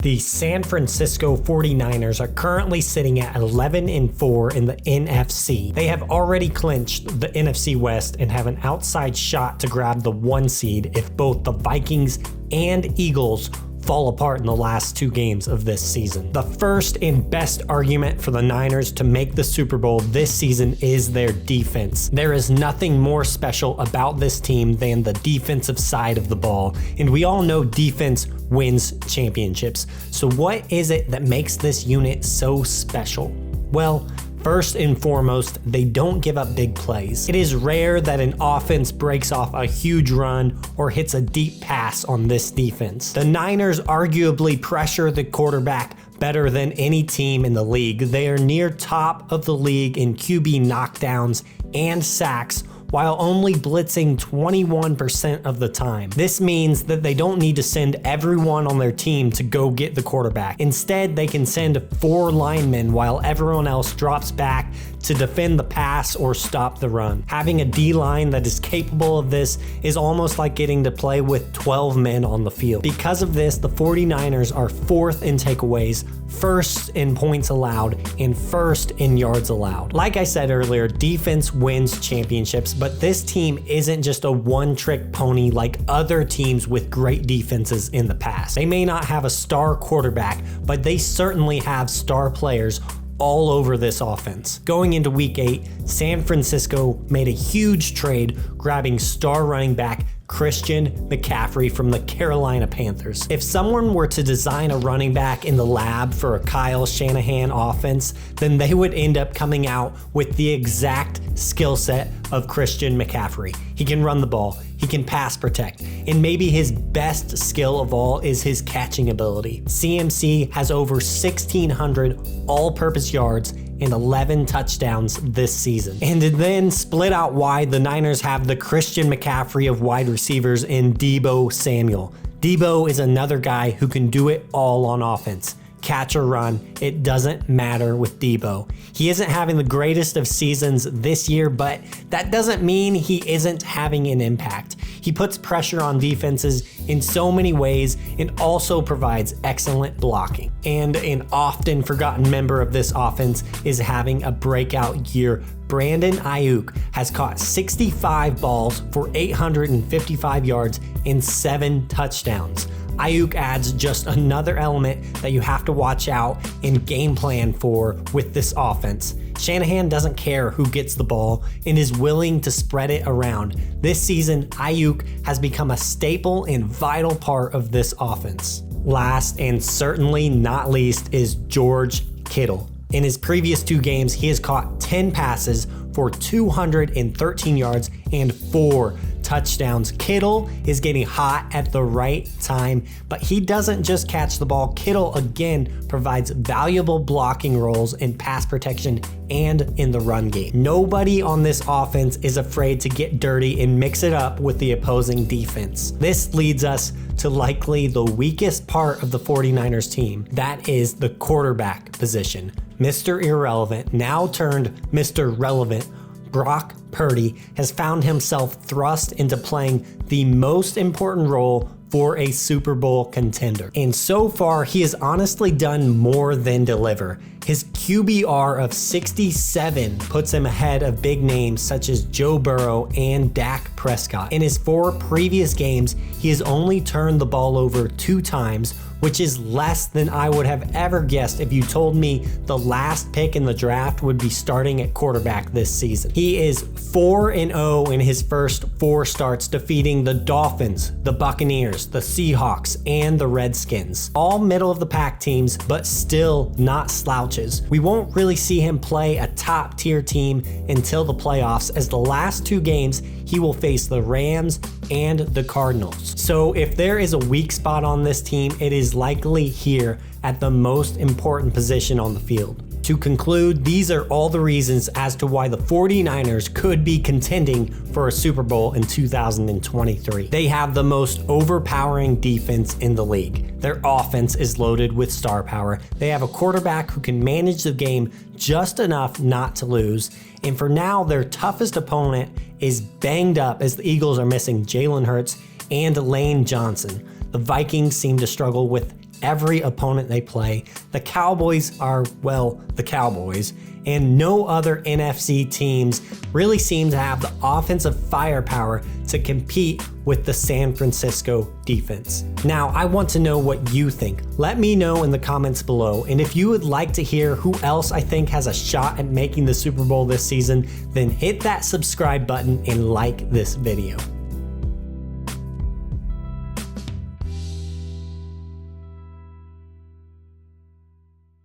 The San Francisco 49ers are currently sitting at 11-4 in the NFC. They have already clinched the NFC West and have an outside shot to grab the 1 seed if both the Vikings and Eagles fall apart in the last 2 games of this season. The first and best argument for the Niners to make the Super Bowl this season is their defense. There is nothing more special about this team than the defensive side of the ball, and we all know defense wins championships. So what is it that makes this unit so special? Well, first and foremost, they don't give up big plays. It is rare that an offense breaks off a huge run or hits a deep pass on this defense. The Niners arguably pressure the quarterback better than any team in the league. They are near top of the league in QB knockdowns and sacks, while only blitzing 21% of the time. This means that they don't need to send everyone on their team to go get the quarterback. Instead, they can send 4 linemen while everyone else drops back to defend the pass or stop the run. Having a D-line that is capable of this is almost like getting to play with 12 men on the field. Because of this, the 49ers are 4th in takeaways, 1st in points allowed, and 1st in yards allowed. Like I said earlier, defense wins championships, but this team isn't just a one-trick pony like other teams with great defenses in the past. They may not have a star quarterback, but they certainly have star players all over this offense. Going into week 8, San Francisco made a huge trade, grabbing star running back Christian McCaffrey from the Carolina Panthers. If someone were to design a running back in the lab for a Kyle Shanahan offense, then they would end up coming out with the exact skill set of Christian McCaffrey. He can run the ball, he can pass protect, and maybe his best skill of all is his catching ability. CMC has over 1,600 all-purpose yards and 11 touchdowns this season. And then split out wide, the Niners have the Christian McCaffrey of wide receivers in Deebo Samuel. Deebo is another guy who can do it all on offense. Catch or run, it doesn't matter with Deebo. He isn't having the greatest of seasons this year, but that doesn't mean he isn't having an impact. He puts pressure on defenses in so many ways and also provides excellent blocking. And an often forgotten member of this offense is having a breakout year. Brandon Aiyuk has caught 65 balls for 855 yards and 7 touchdowns. Aiyuk adds just another element that you have to watch out and game plan for with this offense. Shanahan doesn't care who gets the ball and is willing to spread it around. This season, Aiyuk has become a staple and vital part of this offense. Last and certainly not least is George Kittle. In his previous 2 games, he has caught 10 passes for 213 yards and 4 touchdowns. Kittle is getting hot at the right time, but he doesn't just catch the ball. Kittle again provides valuable blocking roles in pass protection and in the run game. Nobody on this offense is afraid to get dirty and mix it up with the opposing defense. This leads us to likely the weakest part of the 49ers team. That is the quarterback position. Mr. Irrelevant, now turned Mr. Relevant, Brock Purdy has found himself thrust into playing the most important role for a Super Bowl contender. And so far, he has honestly done more than deliver. His QBR of 67 puts him ahead of big names such as Joe Burrow and Dak Prescott. In his 4 previous games, he has only turned the ball over 2 times, which is less than I would have ever guessed if you told me the last pick in the draft would be starting at quarterback this season. He is 4-0 in his first 4 starts, defeating the Dolphins, the Buccaneers, the Seahawks, and the Redskins. All middle of the pack teams, but still not slouches. We won't really see him play a top tier team until the playoffs, as the last 2 games he will face the Rams and the Cardinals. So if there is a weak spot on this team, it is likely here at the most important position on the field. To conclude, these are all the reasons as to why the 49ers could be contending for a Super Bowl in 2023. They have the most overpowering defense in the league. Their offense is loaded with star power. They have a quarterback who can manage the game just enough not to lose. And for now, their toughest opponent is banged up as the Eagles are missing Jalen Hurts and Lane Johnson. The Vikings seem to struggle with every opponent they play. The Cowboys are, well, the Cowboys, and no other NFC teams really seem to have the offensive firepower to compete with the San Francisco defense. Now, I want to know what you think. Let me know in the comments below, and if you would like to hear who else I think has a shot at making the Super Bowl this season, then hit that subscribe button and like this video.